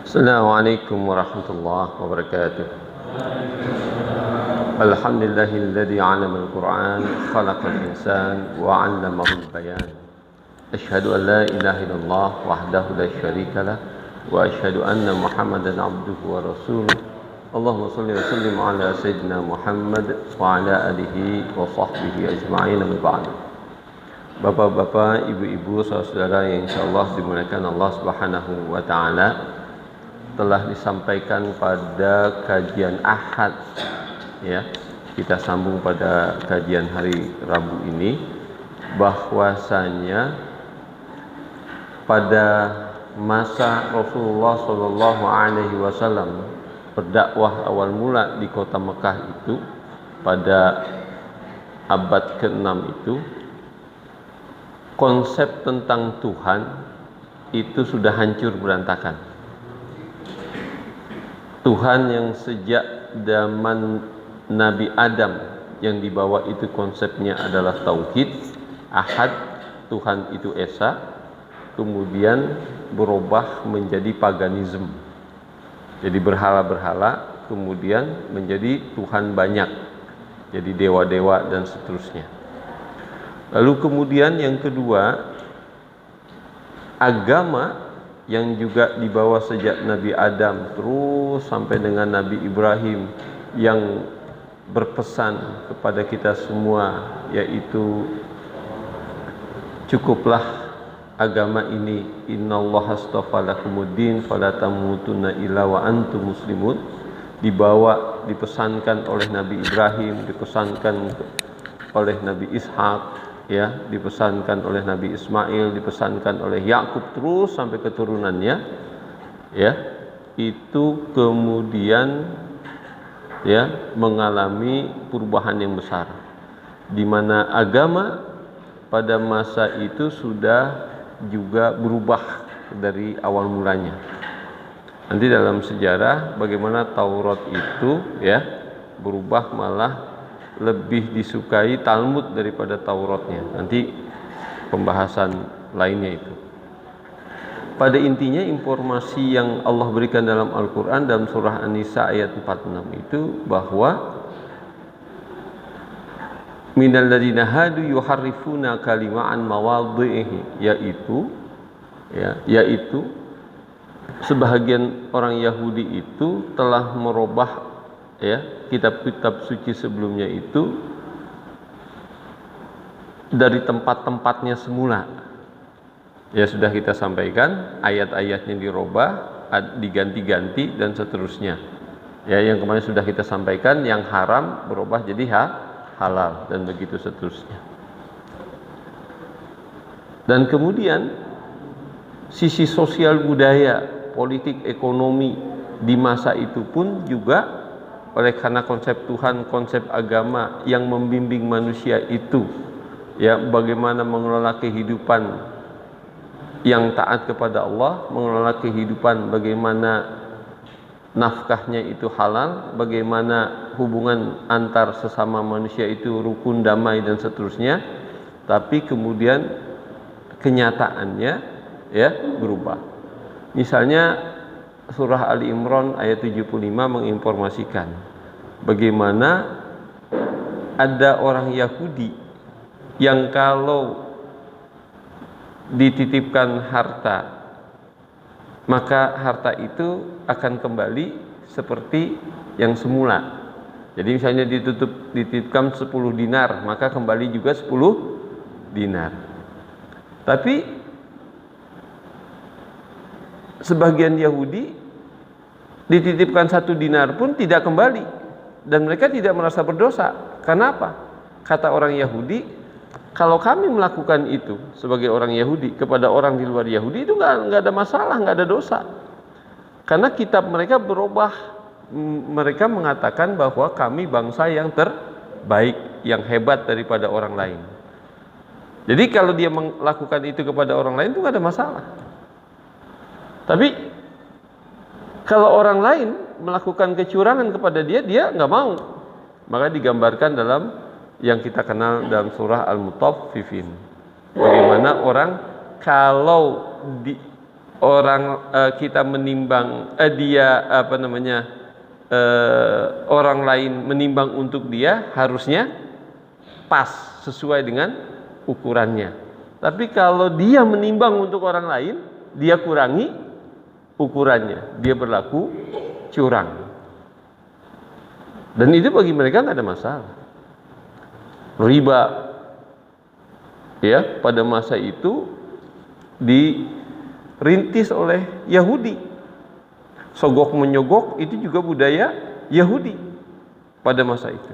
Assalamualaikum warahmatullahi wabarakatuh. Alhamdulillahilladzi 'allama al-Qur'an khalaqal insan wa 'allamahu al-bayan. Asyhadu an la ilaha illallah wahdahu la syarika lah wa asyhadu anna Muhammadan 'abduhu wa rasuluh. Allahumma shalli wa sallim 'ala sayyidina Muhammad wa 'ala alihi wa sahbihi ajma'in amma ba'du. Bapak-bapak, ibu-ibu, saudara yang insyaallah dimuliakan Allah Subhanahu wa taala, telah disampaikan pada kajian Ahad, ya. Kita sambung pada kajian hari Rabu ini, bahwasanya pada masa Rasulullah Shallallahu Alaihi Wasallam berdakwah awal mula di kota Mekah itu pada abad ke-6 itu, konsep tentang Tuhan itu sudah hancur berantakan. Tuhan yang sejak zaman Nabi Adam yang dibawa itu konsepnya adalah tauhid, ahad, Tuhan itu esa, kemudian berubah menjadi paganisme. Jadi berhala-berhala, kemudian menjadi Tuhan banyak, jadi dewa-dewa dan seterusnya. Lalu kemudian yang kedua, agama yang juga dibawa sejak Nabi Adam terus sampai dengan Nabi Ibrahim yang berpesan kepada kita semua, yaitu cukuplah agama ini, innallaha astafa lakumuddin fala tamutunna illa wa antum muslimun, dibawa, dipesankan oleh Nabi Ibrahim, dipesankan oleh Nabi Ishak, ya, dipesankan oleh Nabi Ismail, dipesankan oleh Yakub terus sampai keturunannya, ya, itu kemudian ya mengalami perubahan yang besar, di mana agama pada masa itu sudah juga berubah dari awal mulanya. Nanti dalam sejarah bagaimana Taurat itu ya berubah, malah lebih disukai Talmud daripada Tauratnya. Nanti pembahasan lainnya itu. Pada intinya informasi yang Allah berikan dalam Al-Quran dalam surah An-Nisa ayat 46 itu bahwa minal ladzina hadu yuharrifuna kalima an mawadhihi, yaitu sebahagian orang Yahudi itu telah merubah ya kitab-kitab suci sebelumnya itu dari tempat-tempatnya semula. Ya sudah kita sampaikan, ayat-ayatnya dirubah, diganti-ganti dan seterusnya. Ya, yang kemarin sudah kita sampaikan, yang haram berubah jadi halal dan begitu seterusnya. Dan kemudian sisi sosial budaya, politik, ekonomi di masa itu pun juga oleh karena konsep Tuhan, konsep agama yang membimbing manusia itu, ya, bagaimana mengelola kehidupan yang taat kepada Allah, mengelola kehidupan bagaimana nafkahnya itu halal, bagaimana hubungan antar sesama manusia itu rukun, damai dan seterusnya. Tapi kemudian kenyataannya ya berubah. Misalnya surah Ali Imran ayat 75 menginformasikan bagaimana ada orang Yahudi yang kalau dititipkan harta, maka harta itu akan kembali seperti yang semula. Jadi misalnya dititipkan 10 dinar, maka kembali juga 10 dinar. Tapi sebagian Yahudi dititipkan 1 dinar pun tidak kembali, dan mereka tidak merasa berdosa. Kenapa? Kata orang Yahudi, kalau kami melakukan itu sebagai orang Yahudi kepada orang di luar Yahudi itu nggak ada masalah, nggak ada dosa, karena kitab mereka berubah. Mereka mengatakan bahwa kami bangsa yang terbaik, yang hebat daripada orang lain. Jadi kalau dia melakukan itu kepada orang lain itu nggak ada masalah. Tapi kalau orang lain melakukan kecurangan kepada dia, dia nggak mau. Maka digambarkan dalam yang kita kenal dalam surah Al-Mutaffifin, bagaimana orang kalau kita menimbang orang lain menimbang untuk dia, harusnya pas sesuai dengan ukurannya. Tapi kalau dia menimbang untuk orang lain, dia kurangi ukurannya, dia berlaku curang. Dan itu bagi mereka nggak ada masalah. Riba, ya, pada masa itu dirintis oleh Yahudi. Sogok menyogok itu juga budaya Yahudi pada masa itu.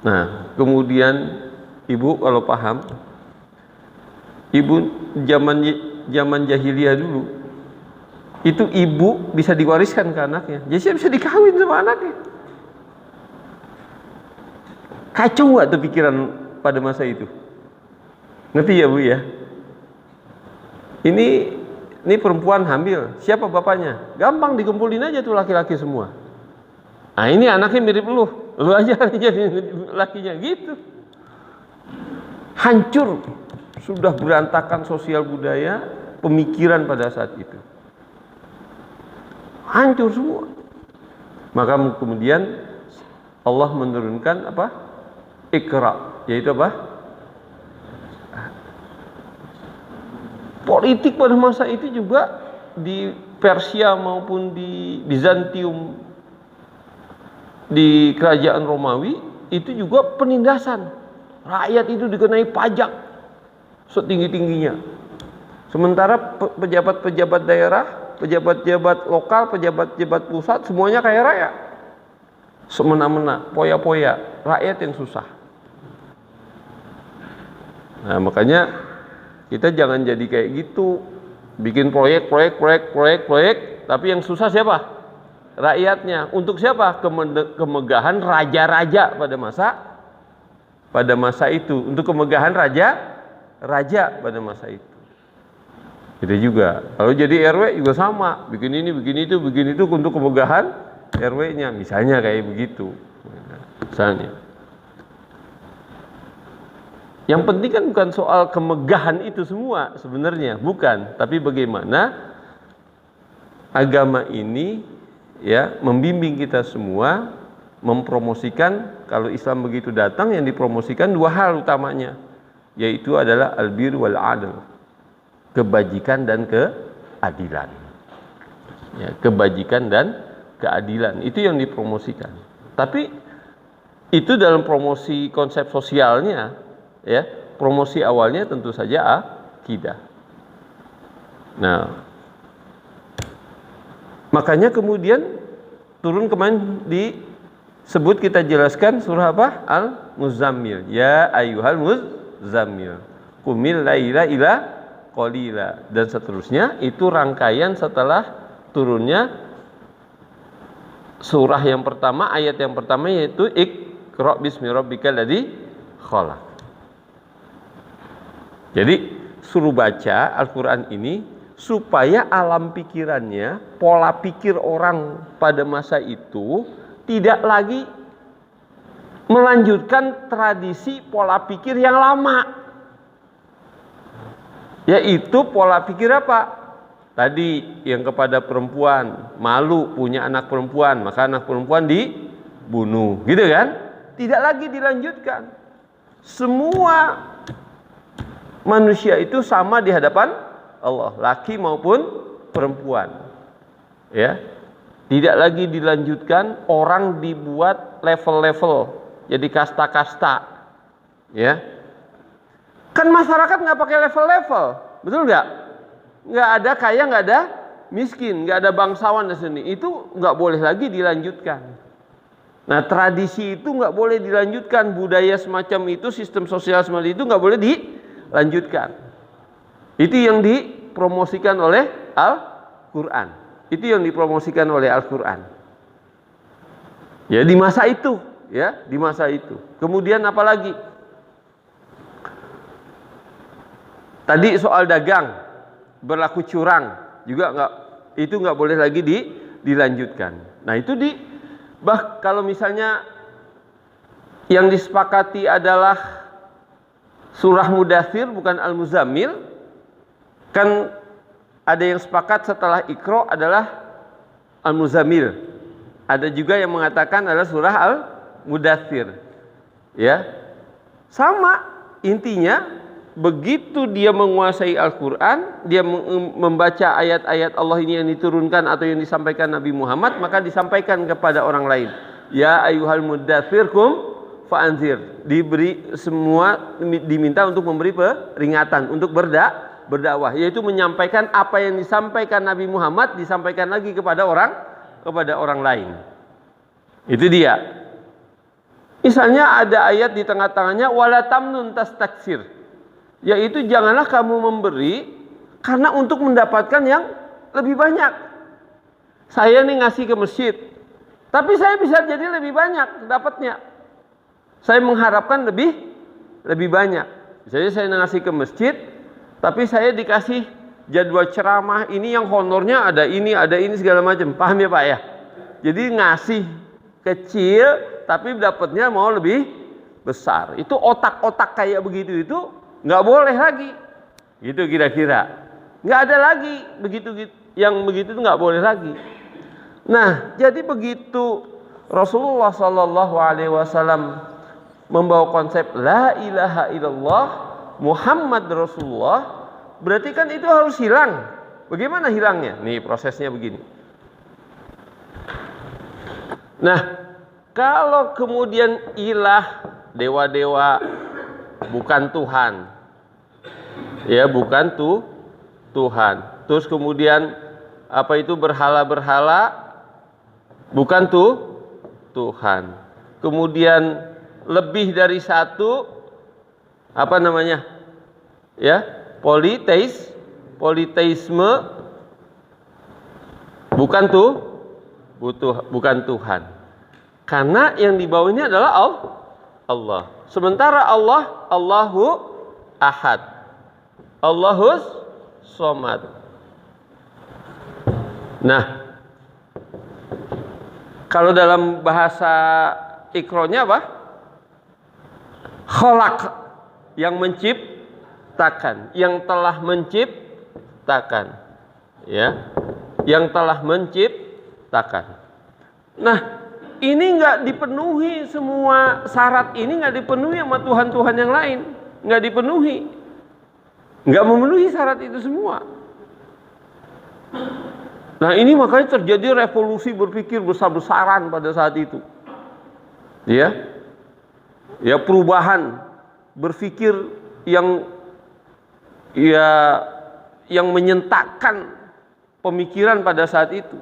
Nah, kemudian ibu kalau paham, ibu zaman jahiliyah dulu, itu ibu bisa diwariskan ke anaknya. Jadi saya bisa dikawin sama anaknya. Kacau gak tuh pikiran pada masa itu? Ngerti ya Bu ya? Ini perempuan hamil, siapa bapaknya? Gampang dikumpulin aja tuh laki-laki semua. Nah ini anaknya mirip lu aja jadi lakinya gitu. Hancur, sudah berantakan sosial budaya, pemikiran pada saat itu. Hancur semua. Maka kemudian Allah menurunkan apa? Iqra, yaitu apa? Politik pada masa itu juga di Persia maupun di Bizantium, di kerajaan Romawi itu juga penindasan. Rakyat itu dikenai pajak setinggi-tingginya. Sementara pejabat-pejabat daerah, pejabat-pejabat lokal, pejabat-pejabat pusat semuanya kaya raya. Semena-mena, poya-poya, rakyat yang susah. Nah, makanya kita jangan jadi kayak gitu. Bikin proyek, tapi yang susah siapa? Rakyatnya. Untuk siapa? Kemegahan raja-raja pada masa itu. Untuk kemegahan raja pada masa itu. Itu juga. Kalau jadi RW juga sama. Bikin ini, bikin itu untuk kemegahan RW-nya. Misalnya kayak begitu. Misalnya. Yang penting kan bukan soal kemegahan itu semua sebenarnya, bukan. Tapi bagaimana agama ini ya membimbing kita semua, mempromosikan. Kalau Islam begitu datang, yang dipromosikan dua hal utamanya, yaitu adalah albir wal adl, kebajikan dan keadilan. Ya, kebajikan dan keadilan itu yang dipromosikan. Tapi itu dalam promosi konsep sosialnya. Ya, promosi awalnya tentu saja akidah. Nah, makanya kemudian turun kemarin disebut, kita jelaskan surah apa? Al-Muzammil. Ya ayyuhal muzammil, qumil laila ila qalila, dan seterusnya. Itu rangkaian setelah turunnya surah yang pertama, ayat yang pertama, yaitu Iqra bismi rabbikal ladzi khalaq. Jadi suruh baca Al-Quran ini supaya alam pikirannya, pola pikir orang pada masa itu tidak lagi melanjutkan tradisi pola pikir yang lama. Yaitu pola pikir apa? Tadi yang kepada perempuan, malu punya anak perempuan, maka anak perempuan dibunuh, gitu kan? Tidak lagi dilanjutkan. Semua manusia itu sama di hadapan Allah, laki maupun perempuan. Ya. Tidak lagi dilanjutkan, orang dibuat level-level, jadi kasta-kasta. Ya. Kan masyarakat nggak pakai level-level, betul nggak? Nggak ada kaya, nggak ada miskin, nggak ada bangsawan di sini. Itu nggak boleh lagi dilanjutkan. Nah, tradisi itu nggak boleh dilanjutkan, budaya semacam itu, sistem sosial semacam itu nggak boleh dilanjutkan. Itu yang dipromosikan oleh Al-Quran. Itu yang dipromosikan oleh Al-Quran. Ya, di masa itu, ya, di masa itu. Kemudian apa lagi? Tadi soal dagang, berlaku curang juga nggak boleh lagi dilanjutkan. Nah, itu kalau misalnya yang disepakati adalah surah Mudaththir bukan Al-Muzammil, Kan ada yang sepakat setelah Iqra adalah Al-Muzammil. Ada juga yang mengatakan adalah surah Al-Mudaththir. Ya. Sama intinya, begitu dia menguasai Al-Qur'an, dia membaca ayat-ayat Allah ini yang diturunkan atau yang disampaikan Nabi Muhammad, maka disampaikan kepada orang lain. Ya ayyuhal mudaththir qum fa'anzir. Diberi semua, diminta untuk memberi peringatan, untuk berdakwah, yaitu menyampaikan apa yang disampaikan Nabi Muhammad, disampaikan lagi kepada orang lain. Itu dia. Misalnya ada ayat di tengah-tengahnya wala tamnun tastaktsir, yaitu janganlah kamu memberi karena untuk mendapatkan yang lebih banyak. Saya nih ngasih ke masjid, tapi saya bisa jadi lebih banyak dapatnya. Saya mengharapkan lebih banyak. Misalnya saya ngasih ke masjid, tapi saya dikasih jadwal ceramah ini yang honornya ada ini segala macam. Paham ya Pak ya? Jadi ngasih kecil tapi dapatnya mau lebih besar. Itu otak-otak kayak begitu itu nggak boleh lagi. Gitu kira-kira. Nggak ada lagi begitu, yang begitu itu nggak boleh lagi. Nah, jadi begitu Rasulullah Shallallahu Alaihi Wasallam membawa konsep la ilaha illallah Muhammad Rasulullah, berarti kan itu harus hilang. Bagaimana hilangnya? Nih prosesnya begini. Nah, kalau kemudian ilah, dewa-dewa, bukan Tuhan, ya bukan Tuhan. Terus kemudian apa itu berhala-berhala, bukan Tuhan. Kemudian lebih dari satu, apa namanya? Ya, politeisme, bukan Tuhan. Karena yang di bawah ini adalah Allah. Sementara Allah, Allahu Ahad, Allahus Somad. Nah, kalau dalam bahasa Iqra-nya apa? Khalaq, yang menciptakan, yang telah menciptakan, ya, yang telah menciptakan. Nah, ini nggak dipenuhi, semua syarat ini nggak dipenuhi sama Tuhan-Tuhan yang lain, nggak dipenuhi, nggak memenuhi syarat itu semua. Nah, ini makanya terjadi revolusi berpikir besar-besaran pada saat itu, ya perubahan berpikir yang menyentakkan pemikiran pada saat itu.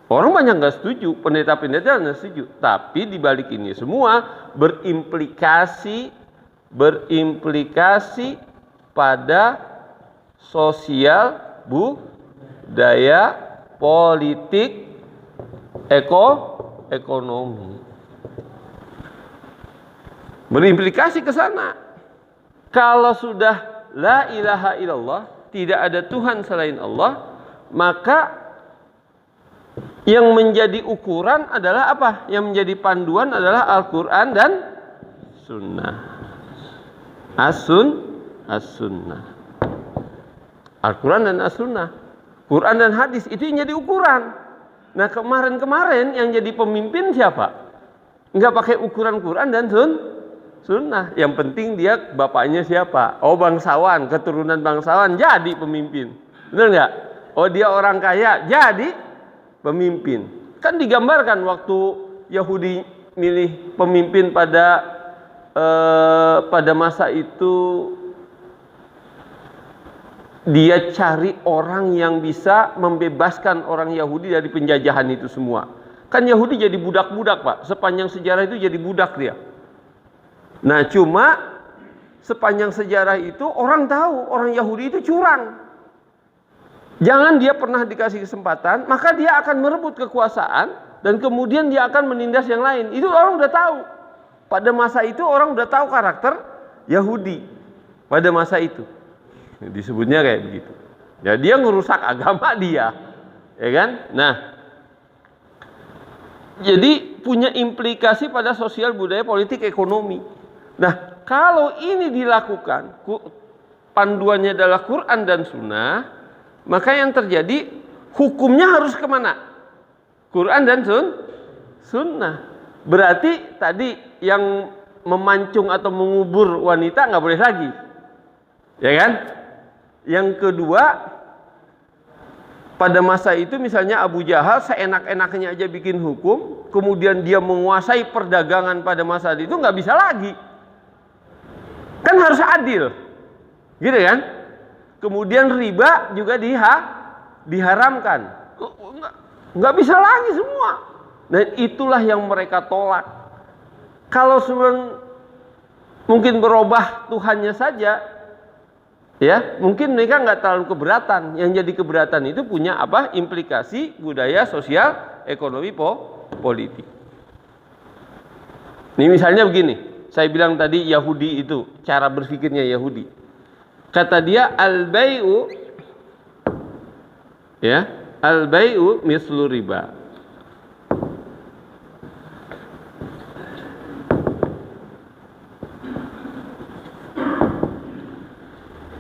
Orang banyak nggak setuju, pendeta-pendeta nggak setuju. Tapi di balik ini semua berimplikasi pada sosial, budaya, politik, ekonomi. Berimplikasi ke sana. Kalau sudah la ilaha illallah, tidak ada Tuhan selain Allah, maka yang menjadi ukuran adalah apa? Yang menjadi panduan adalah Al-Quran dan Sunnah. As-Sunnah. Al-Quran dan As-Sunnah. Quran dan hadis itu yang jadi ukuran. Nah, kemarin yang jadi pemimpin siapa? Enggak pakai ukuran Quran dan Sunnah. Yang penting dia bapaknya siapa? Oh, bangsawan, keturunan bangsawan, jadi pemimpin. Benar nggak? Oh, dia orang kaya, jadi pemimpin. Kan digambarkan waktu Yahudi milih pemimpin pada masa itu, dia cari orang yang bisa membebaskan orang Yahudi dari penjajahan itu semua. Kan Yahudi jadi budak-budak, Pak. Sepanjang sejarah itu jadi budak dia. Nah, cuma sepanjang sejarah itu orang tahu orang Yahudi itu curang. Jangan dia pernah dikasih kesempatan, maka dia akan merebut kekuasaan dan kemudian dia akan menindas yang lain. Itu orang udah tahu. Pada masa itu orang udah tahu karakter Yahudi. Pada masa itu. Disebutnya kayak begitu. Ya, dia ngerusak agama dia. Ya kan? Nah, jadi punya implikasi pada sosial, budaya, politik, ekonomi. Nah, kalau ini dilakukan panduannya adalah Quran dan Sunnah, maka yang terjadi hukumnya harus kemana? Quran dan Sunnah. Berarti tadi yang memancung atau mengubur wanita nggak boleh lagi, ya kan? Yang kedua, pada masa itu misalnya Abu Jahal seenak-enaknya aja bikin hukum, kemudian dia menguasai perdagangan pada masa itu, nggak bisa lagi. Kan harus adil, gitu kan? Kemudian riba juga diharamkan, nggak bisa lagi semua. Dan itulah yang mereka tolak. Kalau mungkin berubah Tuhannya saja, ya mungkin mereka nggak terlalu keberatan. Yang jadi keberatan itu punya apa? Implikasi budaya, sosial, ekonomi, politik. Ini misalnya begini, saya bilang tadi Yahudi itu cara berpikirnya Yahudi. Kata dia al-bai'u, ya al-bai'u mislu riba.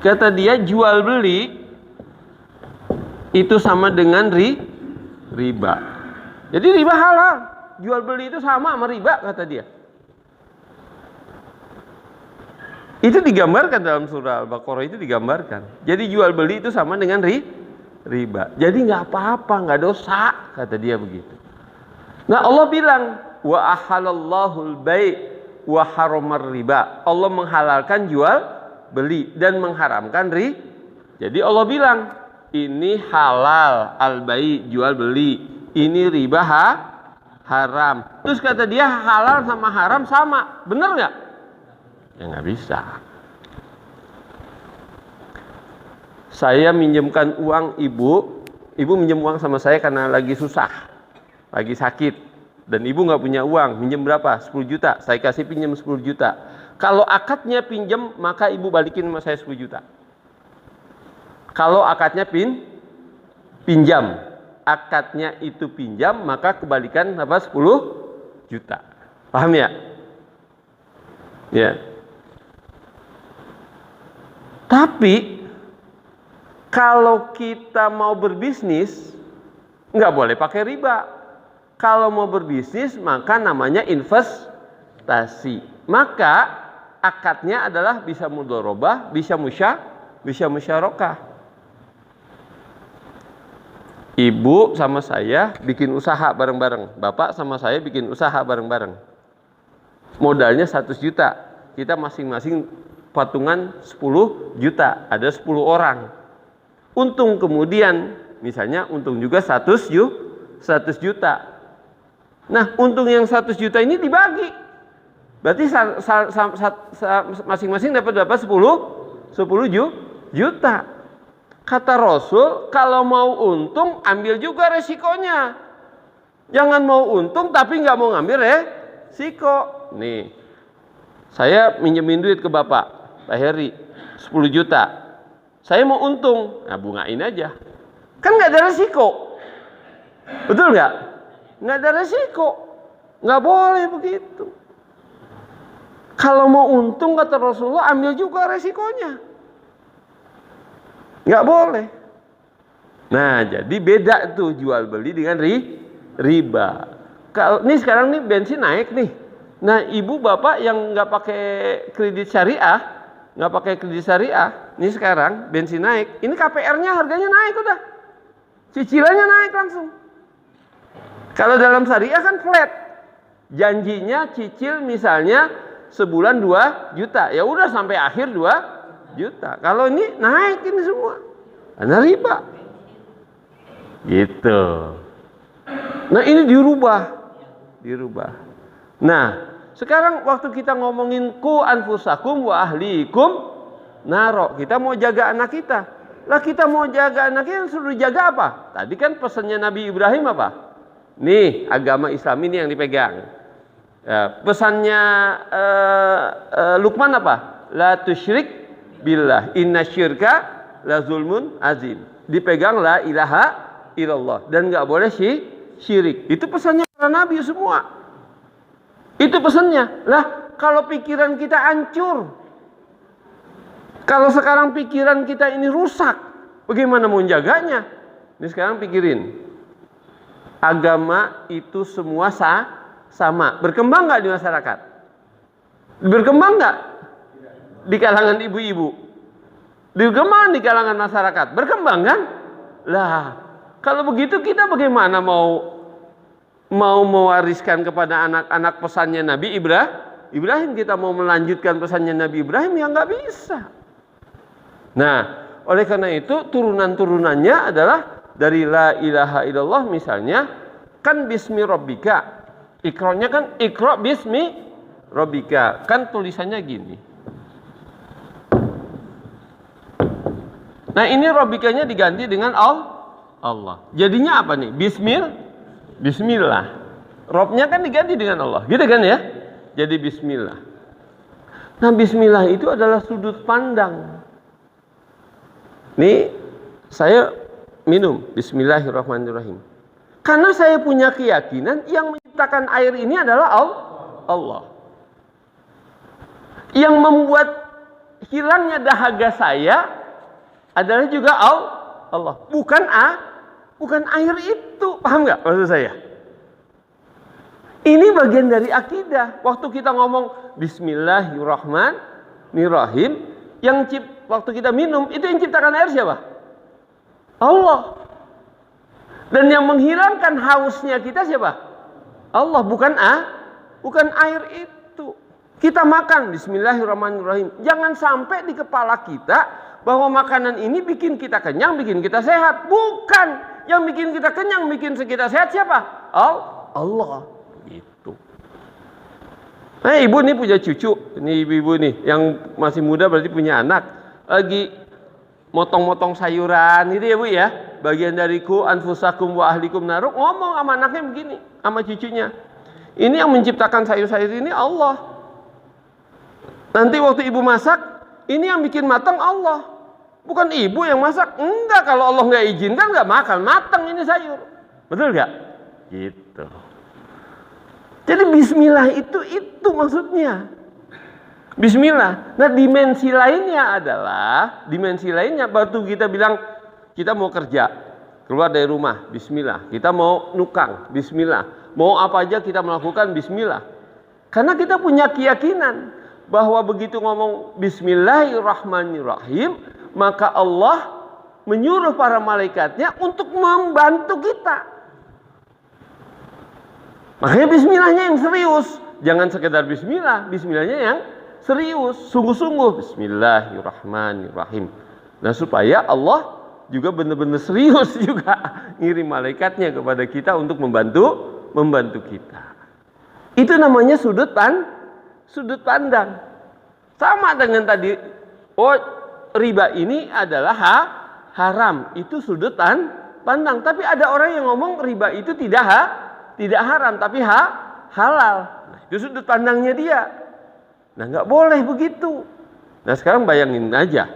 Kata dia jual beli itu sama dengan riba. Jadi riba halal, jual beli itu sama riba, kata dia. Itu digambarkan dalam surah Al-Baqarah, itu digambarkan. Jadi jual beli itu sama dengan riba. Jadi nggak apa-apa, nggak dosa, kata dia begitu. Nah Allah bilang wa ahalallahu al-bai' wa haramar riba. Allah menghalalkan jual beli dan mengharamkan Jadi Allah bilang ini halal al-bai' jual beli, ini riba haram. Terus kata dia halal sama haram sama, bener nggak? Ya nggak bisa. Saya minjemkan uang ibu minjem uang sama saya karena lagi susah, lagi sakit, dan ibu nggak punya uang, minjem berapa? 10 juta, saya kasih pinjam 10 juta. Kalau akadnya pinjam, maka ibu balikin sama saya 10 juta. Kalau akadnya pinjam, akadnya itu pinjam, maka kebalikan apa? 10 juta. Paham ya? Ya. Tapi kalau kita mau berbisnis, nggak boleh pakai riba. Kalau mau berbisnis, maka namanya investasi. Maka akadnya adalah bisa mudharabah, bisa musyarakah. Ibu sama saya bikin usaha bareng-bareng, bapak sama saya bikin usaha bareng-bareng. Modalnya 100 juta, kita masing-masing patungan 10 juta, ada 10 orang. Untung kemudian, misalnya untung juga 100 juta. Nah, untung yang 100 juta ini dibagi. Berarti masing-masing dapat 10 juta. Kata Rasul, kalau mau untung ambil juga resikonya. Jangan mau untung tapi nggak mau ngambil resiko. Nih, saya minjemin duit ke Bapak Heri 10 juta. Saya mau untung, nah bungain aja. Kan nggak ada resiko. Betul nggak? Nggak ada resiko. Nggak boleh begitu. Kalau mau untung kata Rasulullah ambil juga resikonya. Nggak boleh. Nah jadi beda tuh jual beli dengan riba. Kalau ini sekarang nih bensin naik nih. Nah ibu bapak yang nggak pakai kredit syariah, ini sekarang bensin naik. Ini KPR-nya harganya naik udah. Cicilannya naik langsung. Kalau dalam syariah kan flat. Janjinya cicil misalnya sebulan 2 juta, ya udah sampai akhir 2 juta. Kalau ini naik ini semua, karena riba. Gitu. Nah ini dirubah. Nah sekarang waktu kita ngomongin ku anfusakum wa ahlikum naro, kita mau jaga anak kita. Lah kita mau jaga anak kita suruh jaga apa? Tadi kan pesannya Nabi Ibrahim apa? Nih agama Islam ini yang dipegang. Ya, pesannya Luqman apa? La tusyrik billah, inna syirka la zulmun azim. Dipegang la ilaha illallah dan nggak boleh syirik. Itu pesannya para nabi semua. Itu pesannya. Lah kalau pikiran kita hancur, Kalau sekarang pikiran kita ini rusak, bagaimana mau menjaganya? Ini sekarang pikirin, agama itu semua sama. Berkembang nggak di masyarakat? Berkembang nggak di kalangan ibu-ibu? Berkembang di kalangan masyarakat? Berkembang kan? Lah, kalau begitu kita bagaimana mau mewariskan kepada anak-anak pesannya Nabi Ibrahim? Kita mau melanjutkan pesannya Nabi Ibrahim, ya nggak bisa. Nah, oleh karena itu turunan-turunannya adalah dari la ilaha illallah, misalnya kan bismi rabbika. Iqra-nya kan iqra bismi rabbika. Kan tulisannya gini. Nah, ini rabbikanya diganti dengan Allah. Jadinya apa nih? Bismillah. Robnya kan diganti dengan Allah. Gitu kan ya? Jadi bismillah. Nah, bismillah itu adalah sudut pandang. Nih, saya minum bismillahirrahmanirrahim. Karena saya punya keyakinan yang menciptakan air ini adalah Allah. Yang membuat hilangnya dahaga saya adalah juga Allah. Bukan air itu. Paham nggak maksud saya? Ini bagian dari akidah. Waktu kita ngomong bismillahirrahmanirrahim, waktu kita minum, itu yang ciptakan air siapa? Allah. Dan yang menghilangkan hausnya kita siapa? Allah, bukan air itu. Kita makan bismillahirrahmanirrahim. Jangan sampai di kepala kita bahwa makanan ini bikin kita kenyang, bikin kita sehat. Bukan. Yang bikin kita kenyang, bikin kita sehat siapa? Allah. Gitu. Nah, ibu nih punya cucu. Ini ibu-ibu nih yang masih muda berarti punya anak. Lagi motong-motong sayuran gitu ya Bu ya. Bagian dariku anfusakum wa ahlikum naruk, ngomong sama anaknya begini, sama cucunya. Ini yang menciptakan sayur-sayur ini Allah. Nanti waktu ibu masak, ini yang bikin matang Allah. Bukan ibu yang masak. Enggak, kalau Allah nggak izinkan nggak makan, matang ini sayur. Betul nggak? Gitu. Jadi bismillah itu maksudnya. Bismillah. Nah, dimensi lainnya waktu kita bilang kita mau kerja, keluar dari rumah, bismillah. Kita mau nukang, bismillah. Mau apa aja kita melakukan, bismillah. Karena kita punya keyakinan bahwa begitu ngomong bismillahirrahmanirrahim, maka Allah menyuruh para malaikatnya untuk membantu kita. Makanya bismillahnya yang serius. Jangan sekedar bismillahnya yang serius, sungguh-sungguh. Bismillahirrahmanirrahim. Nah, supaya Allah juga benar-benar serius juga ngirim malaikatnya kepada kita untuk membantu kita. Itu namanya sudut pandang. Sama dengan tadi, riba ini adalah haram. Itu sudut pandang. Tapi ada orang yang ngomong riba itu tidak haram, tapi halal. Nah, itu sudut pandangnya dia. Nah, nggak boleh begitu. Nah, sekarang bayangin aja,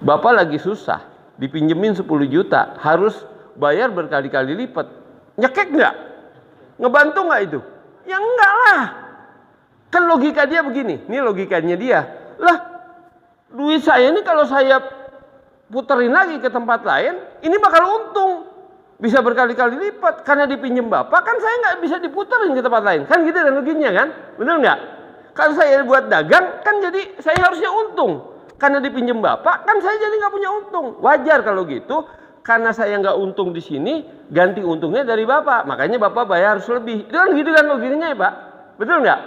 bapak lagi susah, dipinjemin 10 juta, harus bayar berkali-kali lipat. Nyekek nggak? Ngebantu nggak itu? Ya enggak lah. Kan logika dia begini, ini logikanya dia. Lah, duit saya ini kalau saya puterin lagi ke tempat lain, ini bakal untung. Bisa berkali-kali lipat. Karena dipinjem bapak, kan saya nggak bisa diputerin ke tempat lain. Kan gitu kan loginya kan? Benar nggak? Kalau saya buat dagang, kan jadi saya harusnya untung. Karena dipinjem bapak, kan saya jadi nggak punya untung. Wajar kalau gitu. Karena saya nggak untung di sini, ganti untungnya dari bapak. Makanya bapak bayar harus lebih. Itu kan gitu kan logikanya ya Pak? Betul nggak?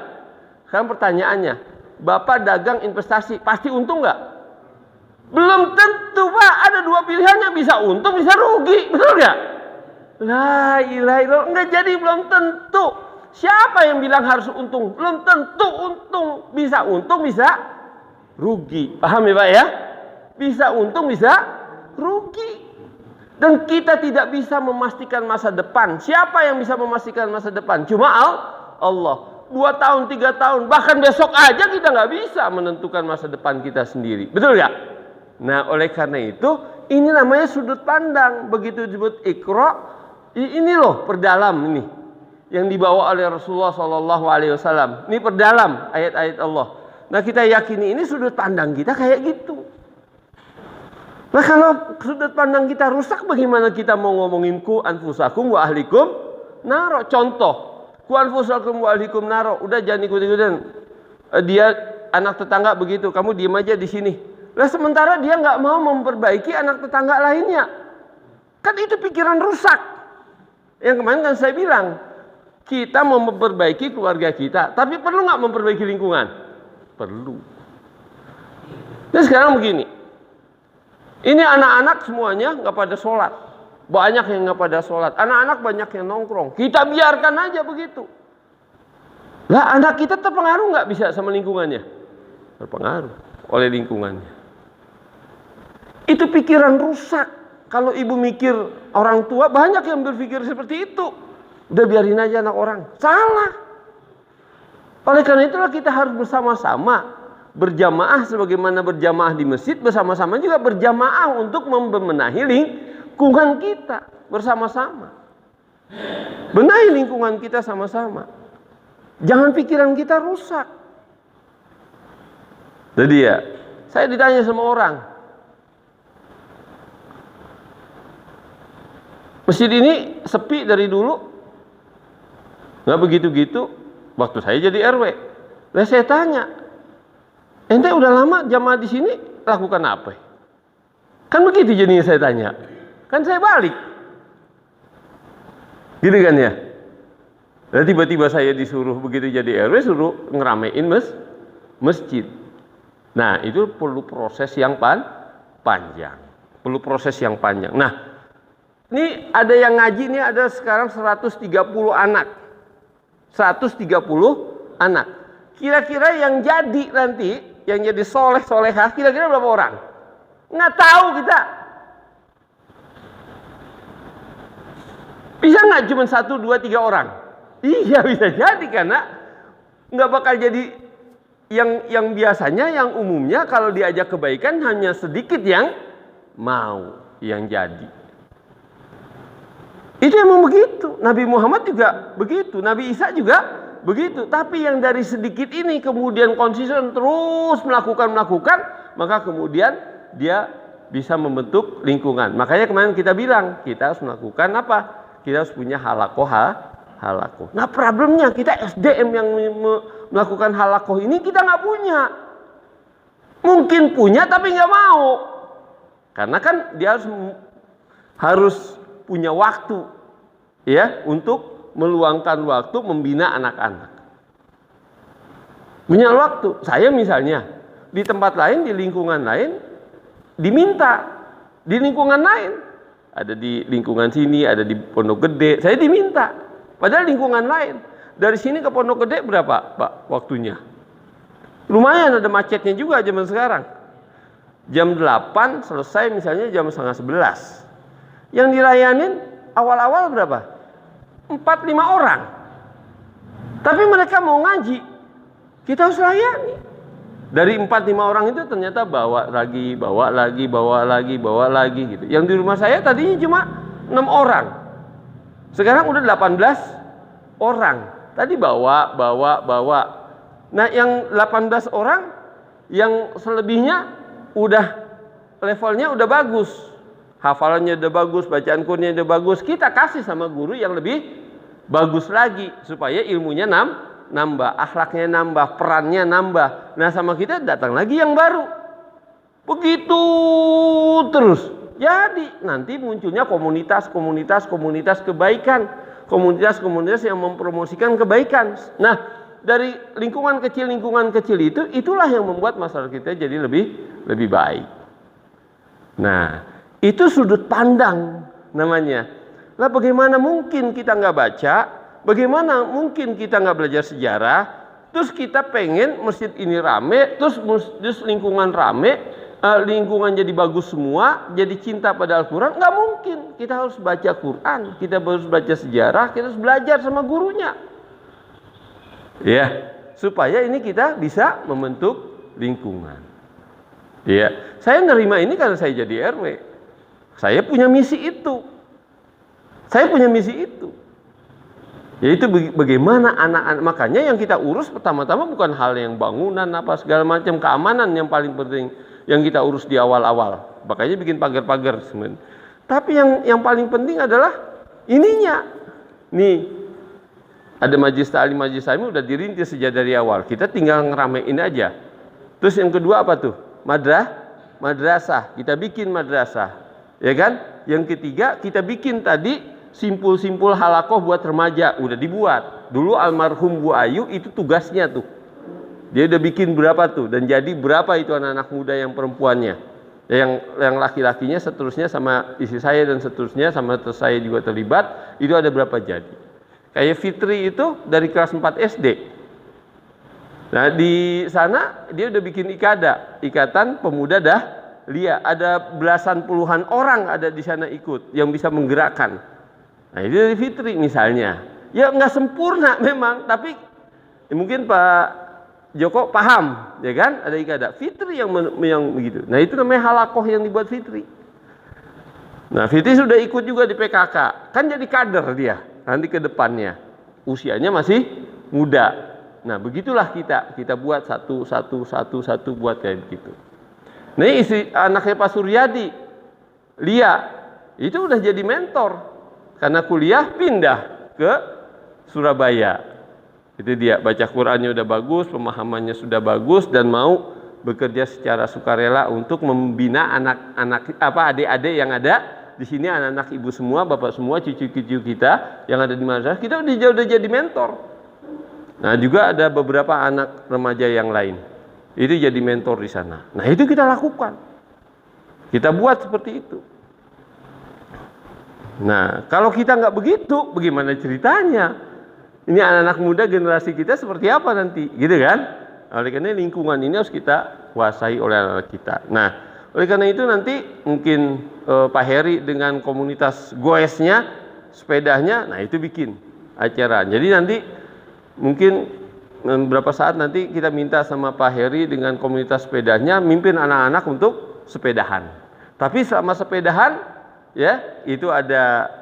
Sekarang pertanyaannya, bapak dagang investasi, pasti untung nggak? Belum tentu Pak. Ada dua pilihannya, bisa untung, bisa rugi. Betul nggak? La ilaha illallah. Nggak, jadi belum tentu. Siapa yang bilang harus untung? Belum tentu untung. Bisa untung, bisa rugi. Paham ya Pak ya? Bisa untung, bisa rugi. Dan kita tidak bisa memastikan masa depan. Siapa yang bisa memastikan masa depan? Cuma Allah. 2 tahun, 3 tahun, bahkan besok aja kita nggak bisa menentukan masa depan kita sendiri. Betul nggak? Nah, oleh karena itu, ini namanya sudut pandang. Begitu disebut Iqra, ini loh perdalam ini yang dibawa oleh Rasulullah SAW. Ini perdalam ayat-ayat Allah. Nah kita yakini ini sudut pandang kita kayak gitu. Nah kalau sudut pandang kita rusak, bagaimana kita mau ngomongin ku anfusakum wa ahlikum naro? Contoh, ku anfusakum wa ahlikum naro. Udah jangan ikut-ikutan. Dia anak tetangga begitu, kamu diem aja di sini. Nah sementara dia nggak mau memperbaiki anak tetangga lainnya. Kan itu pikiran rusak. Yang kemarin kan saya bilang, kita mau memperbaiki keluarga kita, tapi perlu nggak memperbaiki lingkungan? Perlu. Nah sekarang begini, ini anak-anak semuanya nggak pada sholat, banyak yang nggak pada sholat, anak-anak banyak yang nongkrong, kita biarkan aja begitu. Lah anak kita terpengaruh nggak bisa sama lingkungannya? Terpengaruh oleh lingkungannya. Itu pikiran rusak. Kalau ibu mikir orang tua, banyak yang berpikir seperti itu. Udah biarin aja anak orang, salah. Oleh karena itulah kita harus bersama-sama berjamaah, sebagaimana berjamaah di masjid, bersama-sama juga berjamaah untuk membenahi lingkungan kita bersama-sama. Benahi lingkungan kita sama-sama. Jangan pikiran kita rusak. Jadi ya, saya ditanya sama orang, masjid ini sepi dari dulu, nggak begitu-gitu. Waktu saya jadi RW, lah saya tanya, ente udah lama jamaah di sini lakukan apa? Kan begitu jadinya saya tanya, kan saya balik, gitu kan ya? Nah tiba-tiba saya disuruh begitu jadi RW suruh ngeramein masjid. Nah itu perlu proses yang panjang, perlu proses yang panjang. Nah ini ada yang ngaji, ini ada sekarang 130 anak. 130 anak. Kira-kira yang jadi nanti, yang jadi soleh-solehah, kira-kira berapa orang? Nggak tahu kita. Bisa nggak cuma 1, 2, 3 orang? Iya bisa jadi, karena nggak bakal jadi yang biasanya, yang umumnya kalau diajak kebaikan hanya sedikit yang mau, yang jadi. Itu emang begitu. Nabi Muhammad juga begitu. Nabi Isa juga begitu. Tapi yang dari sedikit ini kemudian konsisten terus melakukan, maka kemudian dia bisa membentuk lingkungan. Makanya kemarin kita bilang, kita harus melakukan apa? Kita harus punya halakoh. Nah problemnya kita SDM yang melakukan halakoh ini kita nggak punya. Mungkin punya tapi nggak mau. Karena kan dia harus punya waktu ya untuk meluangkan waktu membina anak-anak. Punya waktu. Saya misalnya di tempat lain, di lingkungan lain diminta, di lingkungan lain ada di lingkungan sini, ada di Pondok Gede, saya diminta. Padahal lingkungan lain. Dari sini ke Pondok Gede berapa, Pak, waktunya? Lumayan, ada macetnya juga zaman sekarang. Jam 8 selesai misalnya jam setengah 11. Yang dilayanin awal-awal berapa? 4-5 orang. Tapi mereka mau ngaji, kita harus layani. Dari 4-5 orang itu ternyata bawa lagi gitu. Yang di rumah saya tadinya cuma 6 orang. Sekarang udah 18 orang. Tadi bawa. Nah, yang 18 orang yang selebihnya udah levelnya udah bagus. Hafalannya udah bagus, bacaan Qur'annya udah bagus. Kita kasih sama guru yang lebih bagus lagi supaya ilmunya nambah, akhlaknya nambah, perannya nambah. Nah, sama kita datang lagi yang baru. Begitu terus. Jadi nanti munculnya komunitas kebaikan, komunitas yang mempromosikan kebaikan. Nah, dari lingkungan kecil itu, itulah yang membuat masyarakat kita jadi lebih baik. Nah, itu sudut pandang namanya. Lah bagaimana mungkin kita nggak baca? Bagaimana mungkin kita nggak belajar sejarah? Terus kita pengen masjid ini rame, terus lingkungan rame, lingkungan jadi bagus semua, jadi cinta pada Al-Quran? Nggak mungkin. Kita harus baca Quran, kita harus baca sejarah, kita harus belajar sama gurunya. Ya, supaya ini kita bisa membentuk lingkungan. Ya, saya nerima ini karena saya jadi RW. Saya punya misi itu. Yaitu bagaimana anak-anak, makanya yang kita urus pertama-tama bukan hal yang bangunan apa segala macam, keamanan yang paling penting yang kita urus di awal-awal. Makanya bikin pagar-pagar sebenarnya. Tapi yang paling penting adalah ininya. Nih, ada majelis ta'lim udah dirintis sejak dari awal. Kita tinggal ngeramein aja. Terus yang kedua apa tuh? Madrasah. Kita bikin madrasah. Ya kan? Yang ketiga kita bikin tadi simpul-simpul halakoh buat remaja, udah dibuat. Dulu almarhum Bu Ayu itu tugasnya tuh. Dia udah bikin berapa tuh, dan jadi berapa itu anak-anak muda yang perempuannya. Yang laki-lakinya seterusnya sama istri saya dan seterusnya sama saya juga terlibat, itu ada berapa jadi. Kayak Fitri itu dari kelas 4 SD. Nah di sana dia udah bikin Ikatan Pemuda Dahlia. Ada belasan puluhan orang ada di sana ikut yang bisa menggerakkan. Nah itu dari Fitri misalnya. Ya nggak sempurna memang, tapi mungkin Pak Joko paham, ya kan? Ada Ikada. Fitri yang begitu. Nah itu namanya halakoh yang dibuat Fitri. Nah Fitri sudah ikut juga di PKK. Kan jadi kader dia nanti ke depannya. Usianya masih muda. Nah begitulah kita buat satu buat kayak gitu. Nah istri anaknya Pak Suryadi, Lia, itu udah jadi mentor. Karena kuliah pindah ke Surabaya. Itu dia, baca Qur'annya udah bagus, pemahamannya sudah bagus, dan mau bekerja secara sukarela untuk membina anak-anak adik-adik yang ada di sini, anak-anak ibu semua, bapak semua, cucu-cucu kita yang ada di madrasah. Kita udah jadi mentor. Nah, juga ada beberapa anak remaja yang lain. Itu jadi mentor di sana. Nah, itu kita lakukan. Kita buat seperti itu. Nah, kalau kita nggak begitu, bagaimana ceritanya? Ini anak-anak muda generasi kita seperti apa nanti, gitu kan? Oleh karena lingkungan ini harus kita kuasai oleh anak-anak kita. Nah, oleh karena itu nanti mungkin Pak Heri dengan komunitas goesnya, sepedanya, nah itu bikin acara. Jadi nanti mungkin beberapa saat nanti kita minta sama Pak Heri dengan komunitas sepedanya mimpin anak-anak untuk sepedahan. Tapi selama sepedahan ya, itu ada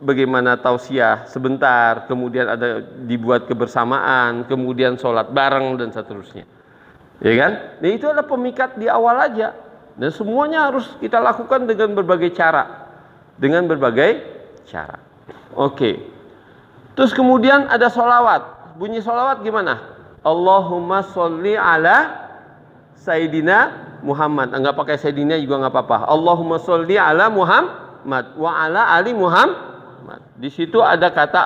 bagaimana tausiah sebentar, kemudian ada dibuat kebersamaan, kemudian sholat bareng dan seterusnya. Ya kan? Nah, itu adalah pemikat di awal aja. Dan semuanya harus kita lakukan dengan berbagai cara. Dengan berbagai cara. Oke. Terus kemudian ada sholawat. Bunyi sholawat gimana? Allahumma sholli ala Sayyidina Muhammad. Enggak pakai Sayyidina juga enggak apa-apa. Allahumma sholli ala Muhammad wa ala ali Muhammad. Di situ ada kata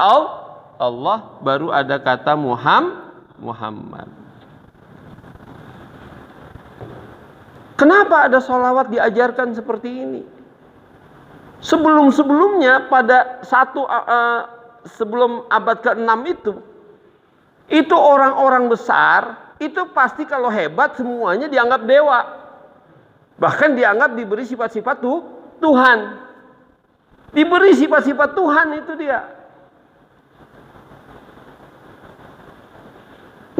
Allah, baru ada kata Muhammad. Kenapa ada sholawat diajarkan seperti ini? Sebelum-sebelumnya pada sebelum abad ke-6 itu orang-orang besar itu pasti kalau hebat semuanya dianggap dewa. Bahkan dianggap diberi sifat-sifat Tuhan. Diberi sifat-sifat Tuhan itu dia.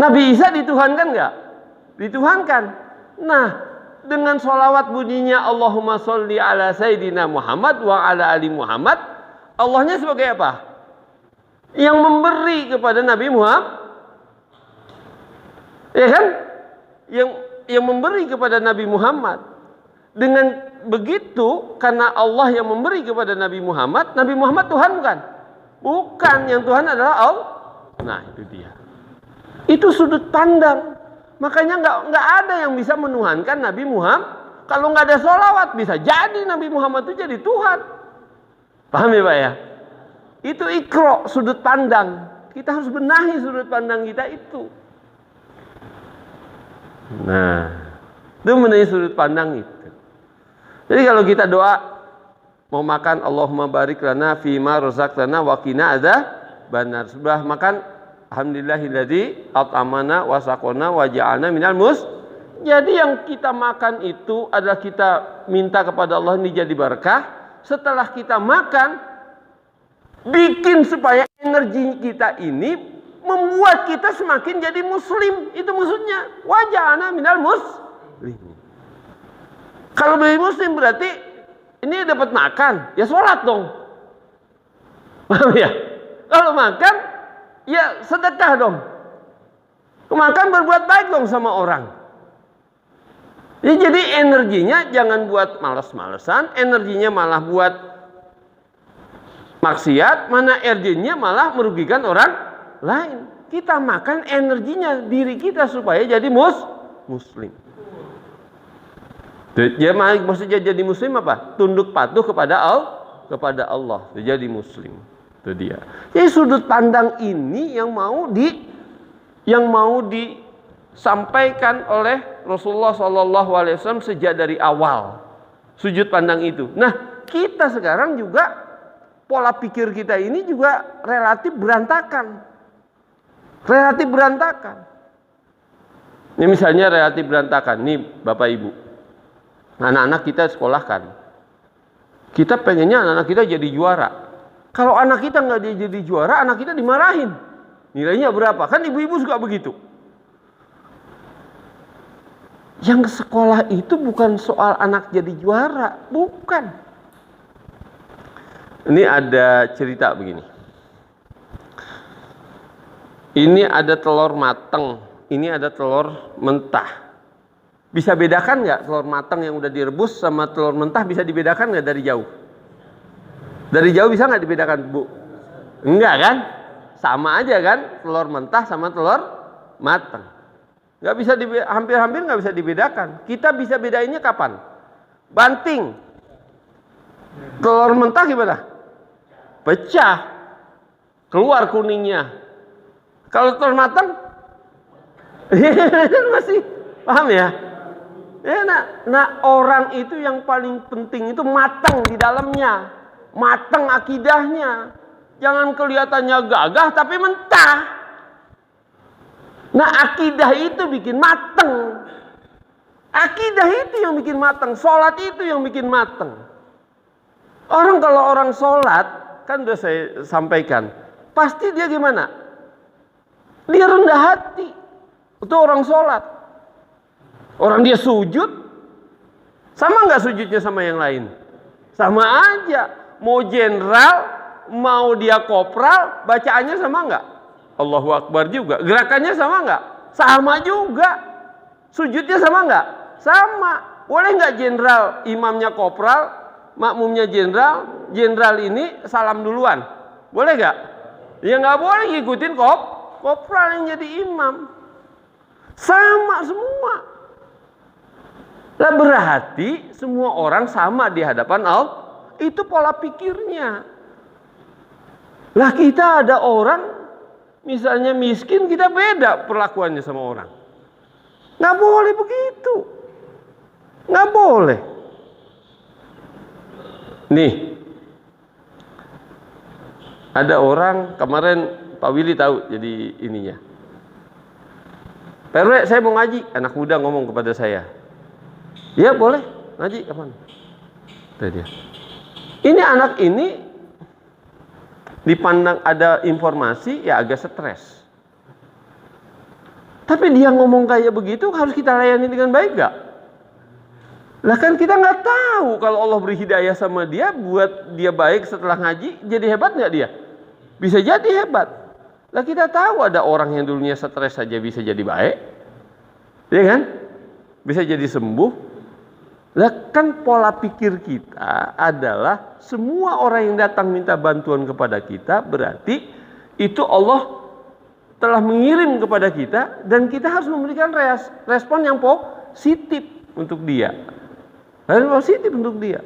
Nabi Isa dituhankan enggak? Dituhankan. Nah, dengan sholawat bunyinya Allahumma sholli ala Sayyidina Muhammad wa ala ali Muhammad, Allahnya sebagai apa? Yang memberi kepada Nabi Muhammad. Ya kan? Yang memberi kepada Nabi Muhammad. Dengan begitu, karena Allah yang memberi kepada Nabi Muhammad Tuhan bukan? Bukan, yang Tuhan adalah Allah. Nah, itu dia. Itu sudut pandang. Makanya nggak ada yang bisa menuhankan Nabi Muhammad. Kalau nggak ada sholawat, bisa jadi Nabi Muhammad itu jadi Tuhan. Paham ya Pak ya? Itu ikro, sudut pandang. Kita harus benahi sudut pandang kita itu. Nah, itu benahi sudut pandang itu. Jadi kalau kita doa mau makan, Allahumma barik lana fima razaqtana wa qina adzabannar. Sudah makan, alhamdulillahilladzi at'amana wa saqana wa ja'alna minal Jadi yang kita makan itu adalah kita minta kepada Allah ini jadi berkah. Setelah kita makan, bikin supaya energi kita ini membuat kita semakin jadi muslim. Itu maksudnya, wa ja'alna minal muslimin. Kalau menjadi muslim berarti ini dapat makan, ya sholat dong. Paham ya? Kalau makan, ya sedekah dong. Makan berbuat baik dong sama orang. Ya, jadi energinya jangan buat males-malesan, energinya malah buat maksiat, mana energinya malah merugikan orang lain. Kita makan energinya diri kita supaya jadi muslim. Ya, maksudnya jadi muslim apa? Tunduk patuh kepada Allah, jadi muslim. Itu dia. Jadi sudut pandang ini yang mau disampaikan oleh Rasulullah SAW sejak dari awal. Sudut pandang itu. Nah, kita sekarang juga pola pikir kita ini juga relatif berantakan. Ini misalnya relatif berantakan. Nih Bapak Ibu, anak-anak kita sekolahkan. Kita pengennya anak-anak kita jadi juara. Kalau anak kita nggak jadi juara, anak kita dimarahin. Nilainya berapa? Kan ibu-ibu suka begitu. Yang sekolah itu bukan soal anak jadi juara, bukan. Ini ada cerita begini. Ini ada telur matang, ini ada telur mentah. Bisa bedakan nggak telur matang yang udah direbus sama telur mentah, bisa dibedakan nggak dari jauh? Dari jauh bisa nggak dibedakan, Bu? Enggak kan? Sama aja kan, telur mentah sama telur matang. Nggak bisa hampir-hampir nggak bisa dibedakan. Kita bisa bedainnya kapan? Banting. Telur mentah gimana? Pecah, keluar kuningnya. Kalau telur matang, masih paham ya? Ya, nah orang itu yang paling penting itu matang di dalamnya, matang akidahnya. Jangan kelihatannya gagah tapi mentah. Nah, akidah itu bikin matang. Akidah itu yang bikin matang. Sholat itu yang bikin matang. Kalau orang sholat, kan udah saya sampaikan, pasti dia gimana? Dia rendah hati. Itu orang sholat. Orang dia sujud, sama nggak sujudnya sama yang lain? Sama aja. Mau jenderal, mau dia kopral, bacaannya sama nggak? Allahu Akbar juga. Gerakannya sama nggak? Sama juga. Sujudnya sama nggak? Sama. Boleh nggak jenderal imamnya kopral, makmumnya jenderal, jenderal ini salam duluan? Boleh nggak? Ya nggak boleh, ngikutin kopral yang jadi imam. Sama semua. Lah berarti semua orang sama di hadapan Allah. Itu pola pikirnya. Lah kita ada orang misalnya miskin, kita beda perlakuannya sama orang. Nggak boleh begitu. Nggak boleh. Nih, ada orang kemarin Pak Willy tahu jadi ininya. Pak RW, saya mau ngaji. Anak muda ngomong kepada saya. Ya boleh, ngaji kapan? Itu dia. Ini anak ini dipandang ada informasi ya agak stres. Tapi dia ngomong kayak begitu harus kita layani dengan baik gak? Lah kan kita nggak tahu kalau Allah beri hidayah sama dia buat dia baik setelah ngaji, jadi hebat nggak dia? Bisa jadi hebat. Lah kita tahu ada orang yang dulunya stres saja bisa jadi baik, ya kan? Bisa jadi sembuh. Lah kan pola pikir kita adalah semua orang yang datang minta bantuan kepada kita berarti itu Allah telah mengirim kepada kita dan kita harus memberikan respon yang positif untuk dia. Positif untuk dia.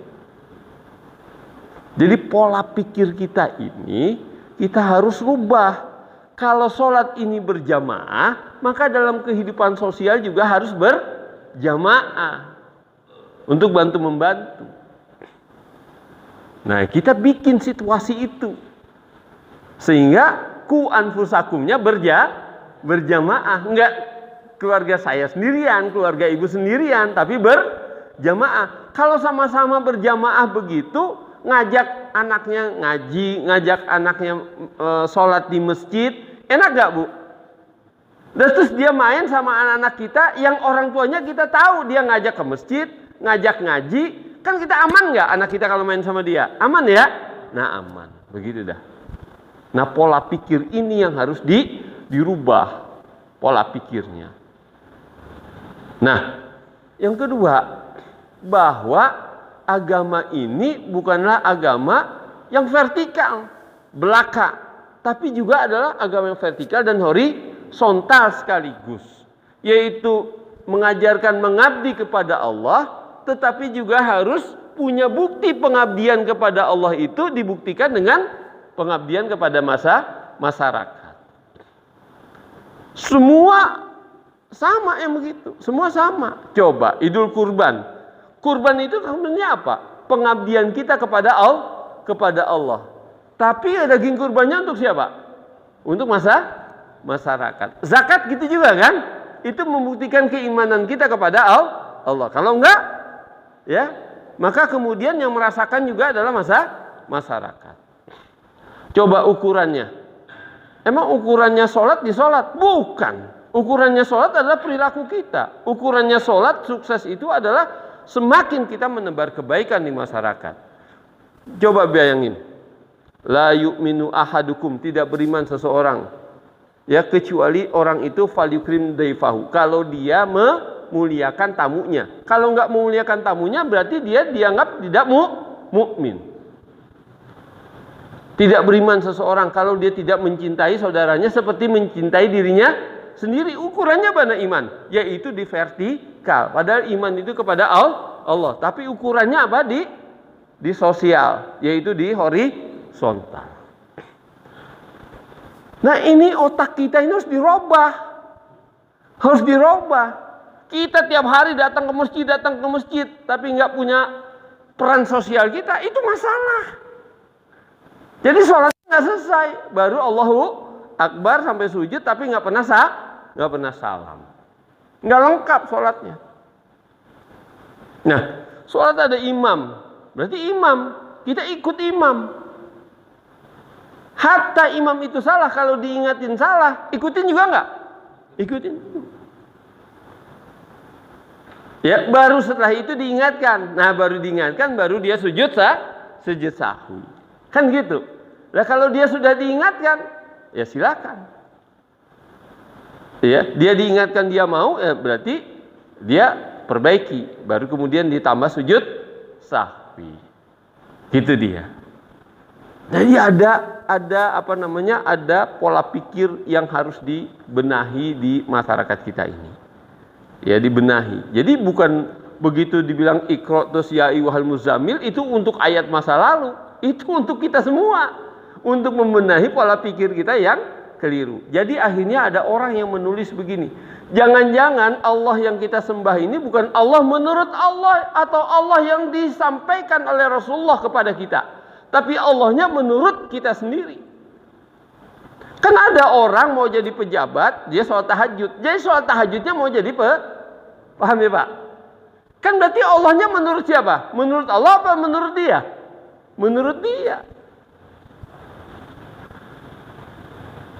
Jadi pola pikir kita ini kita harus rubah. Kalau sholat ini berjamaah, maka dalam kehidupan sosial juga harus berjamaah. Untuk bantu-membantu. Nah, kita bikin situasi itu. Sehingga ku anfusakumnya berjamaah. Enggak keluarga saya sendirian, keluarga ibu sendirian, tapi berjamaah. Kalau sama-sama berjamaah begitu, ngajak anaknya ngaji, ngajak anaknya sholat di masjid, enak gak Bu? Dan terus dia main sama anak-anak kita yang orang tuanya kita tahu dia ngajak ke masjid, ngajak ngaji, kan kita aman nggak anak kita kalau main sama dia? Aman ya? Nah aman, begitu dah. Nah, pola pikir ini yang harus dirubah, pola pikirnya. Nah, yang kedua, bahwa agama ini bukanlah agama yang vertikal, belaka, tapi juga adalah agama yang vertikal dan horizontal sekaligus, yaitu mengajarkan mengabdi kepada Allah, tetapi juga harus punya bukti pengabdian kepada Allah itu dibuktikan dengan pengabdian kepada masyarakat. Semua sama yang begitu, semua sama. Coba Idul Kurban. Kurban itu sebenarnya apa? Pengabdian kita kepada Allah. Tapi daging kurbannya untuk siapa? Untuk masyarakat. Zakat gitu juga kan? Itu membuktikan keimanan kita kepada Allah. Kalau enggak, ya, maka kemudian yang merasakan juga adalah masyarakat. Coba ukurannya. Emang ukurannya sholat di sholat? Bukan. Ukurannya sholat adalah perilaku kita. Ukurannya sholat, sukses itu adalah semakin kita menebar kebaikan di masyarakat. Coba bayangin. La yu'minu ahadukum, tidak beriman seseorang, ya, kecuali orang itu falyukrim daifahu, kalau dia memuliakan tamunya. Kalau enggak memuliakan tamunya berarti dia dianggap tidak mukmin. Tidak beriman seseorang kalau dia tidak mencintai saudaranya seperti mencintai dirinya sendiri. Ukurannya mana iman? Yaitu di vertikal. Padahal iman itu kepada Allah. Tapi ukurannya apa? Di sosial, yaitu di horizontal. Nah, ini otak kita ini harus dirubah. Kita tiap hari datang ke masjid, tapi nggak punya peran sosial kita, itu masalah. Jadi sholatnya nggak selesai, baru Allahu Akbar sampai sujud, tapi nggak pernah salam, nggak lengkap sholatnya. Nah, sholat ada imam, berarti kita ikut imam. Hatta imam itu salah, kalau diingatin salah, ikutin juga enggak? Ikutin. Ya, baru setelah itu diingatkan. Nah, baru diingatkan, baru dia sujud sahwi. Kan gitu. Nah, kalau dia sudah diingatkan, ya silakan. Ya, dia diingatkan dia mau, ya berarti dia perbaiki. Baru kemudian ditambah sujud sahwi. Gitu dia. Jadi ada pola pikir yang harus dibenahi di masyarakat kita ini. Ya, dibenahi. Jadi bukan begitu dibilang iqra terus ya ayyuhal muzammil itu untuk ayat masa lalu. Itu untuk kita semua. Untuk membenahi pola pikir kita yang keliru. Jadi akhirnya ada orang yang menulis begini. Jangan-jangan Allah yang kita sembah ini bukan Allah menurut Allah atau Allah yang disampaikan oleh Rasulullah kepada kita. Tapi Allahnya menurut kita sendiri. Kan ada orang mau jadi pejabat, dia sholat tahajud. Jadi sholat tahajudnya mau jadi paham ya Pak? Kan berarti Allahnya menurut siapa? Menurut Allah apa menurut dia? Menurut dia.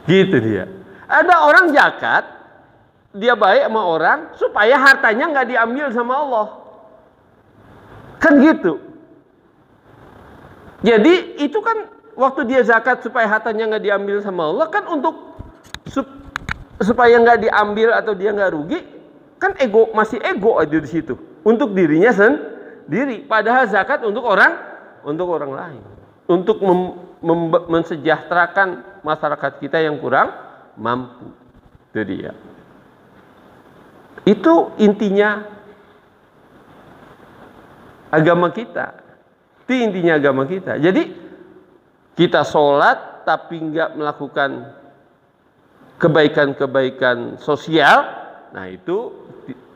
Gitu dia. Ada orang zakat, dia baik sama orang supaya hartanya nggak diambil sama Allah. Kan gitu. Jadi itu kan waktu dia zakat supaya hartanya nggak diambil sama Allah kan untuk supaya nggak diambil atau dia nggak rugi, kan masih ego ada di situ untuk dirinya sendiri. Padahal zakat untuk orang lain, untuk mensejahterakan masyarakat kita yang kurang mampu. Itu dia. Itu intinya agama kita. Itu intinya agama kita. Jadi kita sholat tapi nggak melakukan kebaikan-kebaikan sosial, nah itu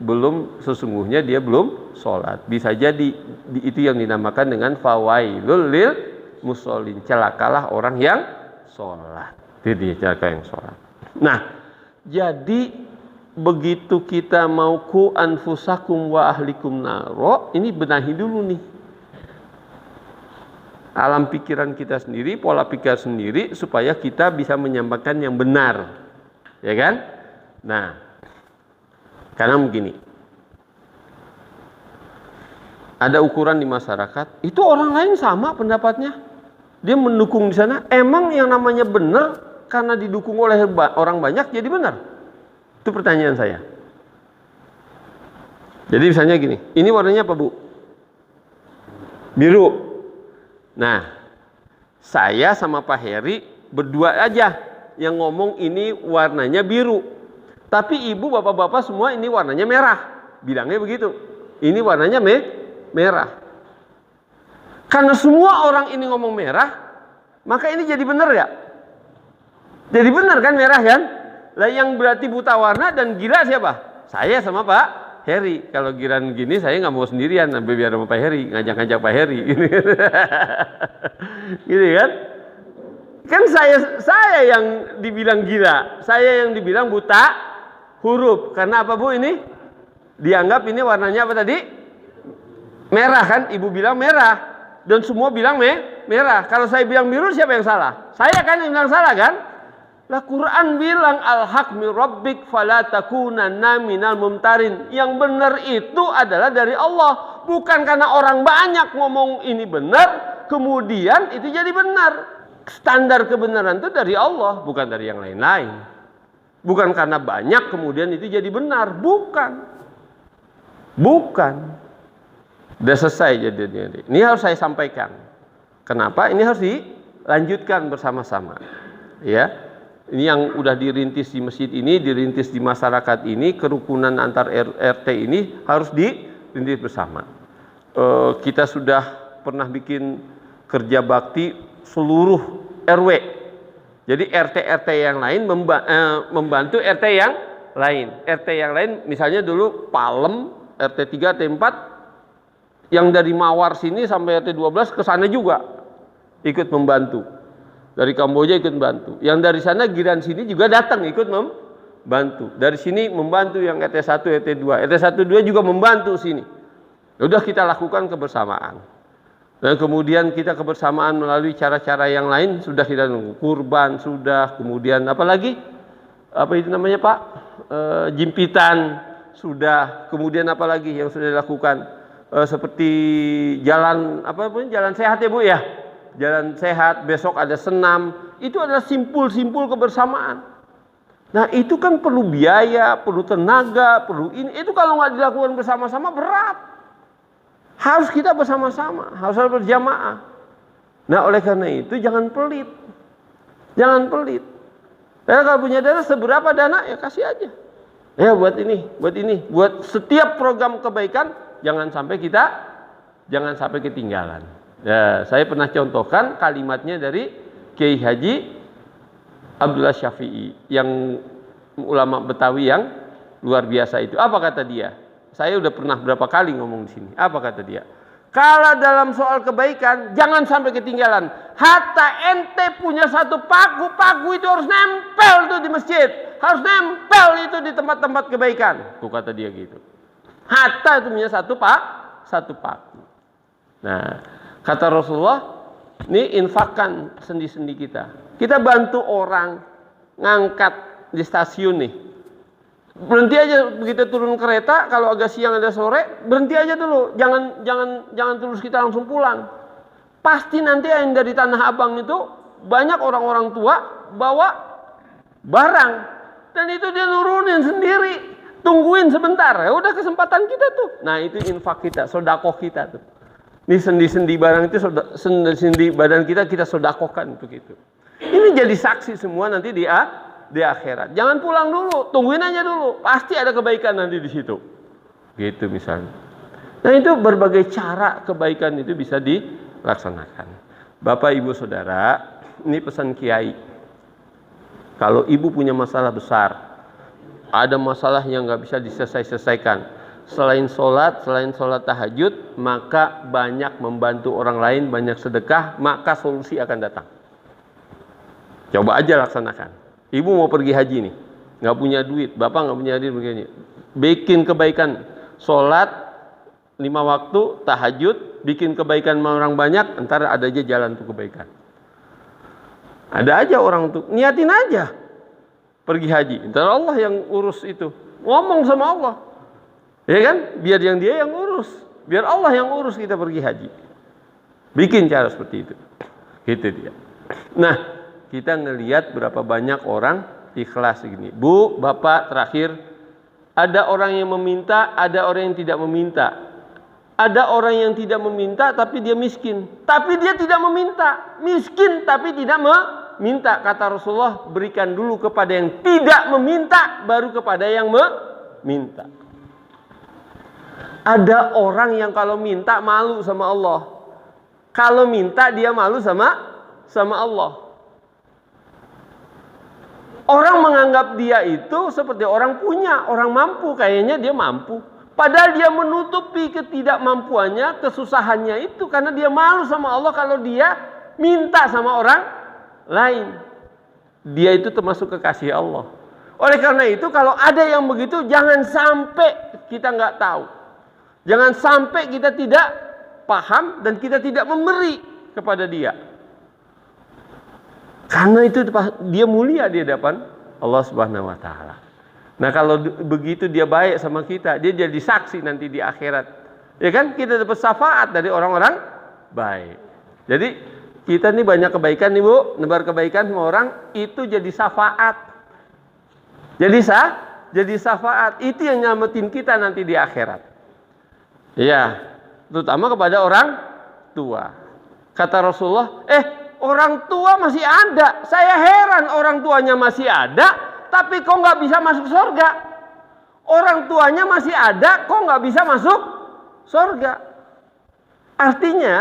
belum, sesungguhnya dia belum sholat. Bisa jadi itu yang dinamakan dengan fawailul lil musholin, celakalah orang yang sholat. Itu dia, celaka yang sholat. Nah, jadi begitu kita mau ku anfusakum wa ahlikum naro, ini benahi dulu nih alam pikiran kita sendiri, pola pikir sendiri, supaya kita bisa menyampaikan yang benar, ya kan? Nah, karena begini, ada ukuran di masyarakat, itu orang lain sama pendapatnya, Dia mendukung di sana. Emang yang namanya benar karena didukung oleh orang banyak jadi benar? Itu pertanyaan saya. Jadi misalnya gini, ini warnanya apa Bu? Biru. Nah, saya sama Pak Heri berdua aja yang ngomong ini warnanya biru. Tapi ibu bapak-bapak semua ini warnanya merah. Bilangnya begitu. Ini warnanya merah. Karena semua orang ini ngomong merah, maka ini jadi benar ya? Jadi benar kan merah kan? Lah yang berarti buta warna dan gila siapa? Saya sama Pak Heri. Kalau giran gini saya nggak mau sendirian, biar sama Pak Heri, ngajak-ngajak Pak Heri. Gitu kan? Kan saya yang dibilang gila, saya yang dibilang buta huruf. Karena apa Bu ini? Dianggap ini warnanya apa tadi? Merah kan? Ibu bilang merah. Dan semua bilang merah. Kalau saya bilang biru siapa yang salah? Saya kan yang bilang salah kan? Lah Quran bilang al-haq min rabbik fala takunanna minal mumtarin. Yang benar itu adalah dari Allah. Bukan karena orang banyak ngomong ini benar, kemudian itu jadi benar. Standar kebenaran itu dari Allah, bukan dari yang lain-lain. Bukan karena banyak kemudian itu jadi benar. Bukan. Udah selesai jadinya. Ini harus saya sampaikan. Kenapa? Ini harus dilanjutkan bersama-sama. Ya. Ini yang udah dirintis di masjid ini, dirintis di masyarakat ini, kerukunan antar RT ini harus dirintis bersama. Kita sudah pernah bikin kerja bakti seluruh RW. Jadi RT-RT yang lain membantu RT yang lain. RT yang lain misalnya dulu Palem, RT 3, RT 4, yang dari Mawar sini sampai RT 12 ke sana juga ikut membantu. Dari Kamboja ikut membantu. Yang dari sana giran sini juga datang ikut membantu. Dari sini membantu yang RT 1, RT 2. RT 1, 2 juga membantu sini. Sudah kita lakukan kebersamaan. Dan kemudian kita kebersamaan melalui cara-cara yang lain sudah kita kurban, sudah. Kemudian apa lagi? Apa itu namanya Pak? Jimpitan sudah. Kemudian apa lagi yang sudah dilakukan? Seperti jalan jalan sehat ya Bu ya, jalan sehat, besok ada senam, itu adalah simpul-simpul kebersamaan. Nah itu kan perlu biaya, perlu tenaga, perlu ini, itu kalau nggak dilakukan bersama-sama berat. Harus kita bersama-sama, harus berjamaah. Nah oleh karena itu jangan pelit. Karena kalau punya dana seberapa dana ya kasih aja. Ya buat ini, buat setiap program kebaikan. Jangan sampai ketinggalan. Ya, saya pernah contohkan kalimatnya dari Kiai Haji Abdullah Syafi'i yang ulama Betawi yang luar biasa itu. Apa kata dia? Saya udah pernah berapa kali ngomong di sini. Apa kata dia? Kalau dalam soal kebaikan jangan sampai ketinggalan. Hatta ente punya satu paku itu harus nempel tuh di masjid, harus nempel itu di tempat-tempat kebaikan. Tuh kata dia gitu. Hatta itu punya satu paku. Nah, kata Rasulullah, ini infakkan sendi-sendi kita. Kita bantu orang ngangkat di stasiun nih. Berhenti aja begitu turun kereta, kalau agak siang ada sore, berhenti aja dulu. Jangan terus kita langsung pulang. Pasti nanti yang dari Tanah Abang itu banyak orang-orang tua bawa barang dan itu dia nurunin sendiri. Tungguin sebentar, ya udah kesempatan kita tuh. Nah itu infak kita, sodakoh kita tuh. Ini sendi-sendi barang itu, sendi badan kita sodakohkan untuk itu. Ini jadi saksi semua nanti di akhirat. Jangan pulang dulu, tungguin aja dulu. Pasti ada kebaikan nanti di situ. Gitu misalnya. Nah itu berbagai cara kebaikan itu bisa dilaksanakan. Bapak, Ibu, Saudara, ini pesan Kiai. Kalau ibu punya masalah besar, ada masalah yang nggak bisa diselesaikan. Selain sholat tahajud, maka banyak membantu orang lain, banyak sedekah, maka solusi akan datang. Coba aja laksanakan. Ibu mau pergi haji nih, nggak punya duit, bapak nggak punya duit begini. Bikin kebaikan, sholat 5 waktu, tahajud, bikin kebaikan sama orang banyak, ntar ada aja jalan untuk kebaikan. Ada aja orang untuk niatin aja. Pergi haji, ntar Allah yang urus itu. Ngomong sama Allah, ya kan? Biar dia yang urus, biar Allah yang urus kita pergi haji. Bikin cara seperti itu. Gitu dia. Nah, kita ngelihat berapa banyak orang ikhlas gini. Bu, Bapak terakhir, ada orang yang meminta, ada orang yang tidak meminta. Ada orang yang tidak meminta tapi dia miskin. Tapi dia tidak meminta. Miskin tapi tidak meminta. Kata Rasulullah, berikan dulu kepada yang tidak meminta, baru kepada yang meminta. Ada orang yang kalau minta malu sama Allah. Kalau minta dia malu sama Allah. Orang menganggap dia itu seperti orang punya, orang mampu, kayaknya dia mampu. Padahal dia menutupi ketidakmampuannya, kesusahannya itu karena dia malu sama Allah kalau dia minta sama orang lain. Dia itu termasuk kekasih Allah. Oleh karena itu kalau ada yang begitu jangan sampai kita nggak tahu. Jangan sampai kita tidak paham dan kita tidak memberi kepada dia. Karena itu dia mulia di hadapan Allah Subhanahu wa taala. Nah, kalau begitu dia baik sama kita, dia jadi saksi nanti di akhirat. Ya kan? Kita dapat syafaat dari orang-orang baik. Jadi kita nih banyak kebaikan nih Bu, nebar kebaikan sama orang itu jadi syafaat. Jadi syafaat itu yang nyelamatin kita nanti di akhirat. Ya, terutama kepada orang tua. Kata Rasulullah, orang tua masih ada. Saya heran orang tuanya masih ada, tapi kok nggak bisa masuk surga? Orang tuanya masih ada, kok nggak bisa masuk surga? Artinya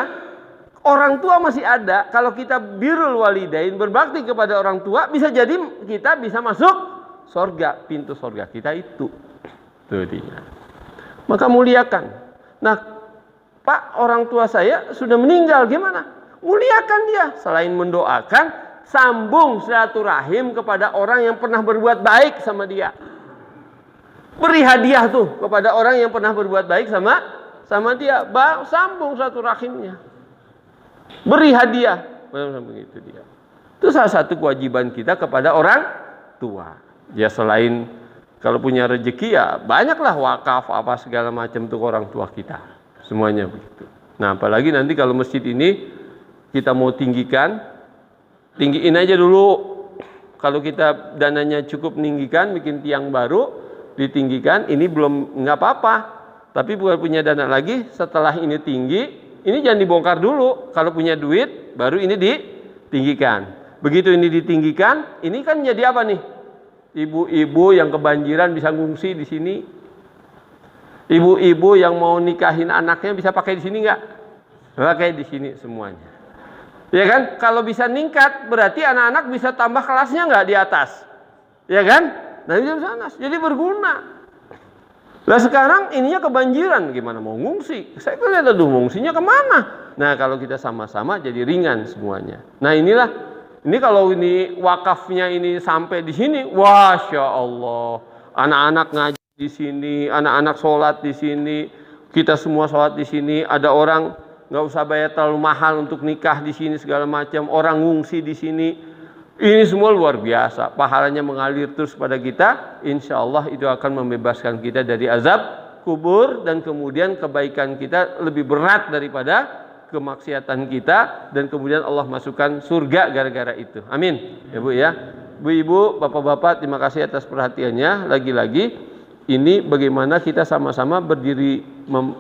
orang tua masih ada. Kalau kita birrul walidain, berbakti kepada orang tua, bisa jadi kita bisa masuk surga. Pintu surga kita itu. Itu dia. Maka muliakan. Nah, Pak, orang tua saya sudah meninggal, gimana? Muliakan dia. Selain mendoakan, sambung silaturahim kepada orang yang pernah berbuat baik sama dia. Beri hadiah tuh kepada orang yang pernah berbuat baik sama dia. Sambung silaturahimnya. Beri hadiah. Begitu dia. Itu salah satu kewajiban kita kepada orang tua. Ya selain kalau punya rezeki ya banyaklah wakaf apa segala macam tuh orang tua kita. Semuanya begitu. Nah, apalagi nanti kalau masjid ini kita mau tinggikan, tinggiin aja dulu. Kalau kita dananya cukup meninggikan, bikin tiang baru, ditinggikan, ini belum nggak apa-apa. Tapi bukan punya dana lagi, setelah ini tinggi, ini jangan dibongkar dulu. Kalau punya duit, baru ini ditinggikan. Begitu ini ditinggikan, ini kan jadi apa nih? Ibu-ibu yang kebanjiran bisa ngungsi di sini. Ibu-ibu yang mau nikahin anaknya bisa pakai di sini nggak? Pakai di sini semuanya. Ya kan? Kalau bisa ningkat, berarti anak-anak bisa tambah kelasnya nggak di atas? Ya kan? Nah, di sana jadi berguna. Lah sekarang ininya kebanjiran, gimana mau ngungsi? Saya kan lihat aduh ngungsinya kemana? Nah, kalau kita sama-sama jadi ringan semuanya. Nah, ini kalau ini wakafnya ini sampai di sini, Masya Allah, anak-anak ngaji di sini, anak-anak sholat di sini, kita semua sholat di sini, ada orang nggak usah bayar terlalu mahal untuk nikah di sini segala macam, orang ngungsi di sini, ini semua luar biasa, pahalanya mengalir terus pada kita, insya Allah itu akan membebaskan kita dari azab kubur dan kemudian kebaikan kita lebih berat daripada kemaksiatan kita dan kemudian Allah masukkan surga gara-gara itu. Amin. Ya Bu ya. Bu-ibu, bapak-bapak, terima kasih atas perhatiannya. Lagi-lagi ini bagaimana kita sama-sama berdiri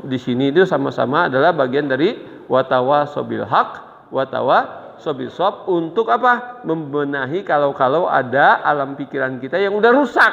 di sini itu sama-sama adalah bagian dari watawasobil haq, watawasobil sob untuk apa? Membenahi kalau ada alam pikiran kita yang udah rusak.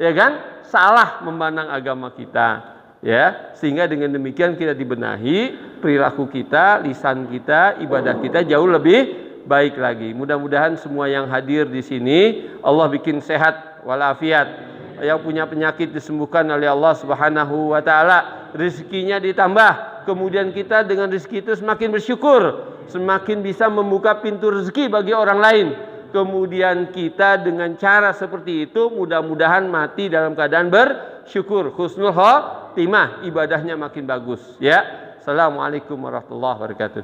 Ya kan? Salah memandang agama kita. Ya, sehingga dengan demikian kita dibenahi, perilaku kita, lisan kita, ibadah kita jauh lebih baik lagi. Mudah-mudahan semua yang hadir di sini Allah bikin sehat walafiat. Yang punya penyakit disembuhkan oleh Allah Subhanahu wa taala, rezekinya ditambah. Kemudian kita dengan rezeki itu semakin bersyukur, semakin bisa membuka pintu rezeki bagi orang lain. Kemudian kita dengan cara seperti itu mudah-mudahan mati dalam keadaan bersyukur, husnul khotimah, ibadahnya makin bagus ya. Assalamualaikum warahmatullahi wabarakatuh.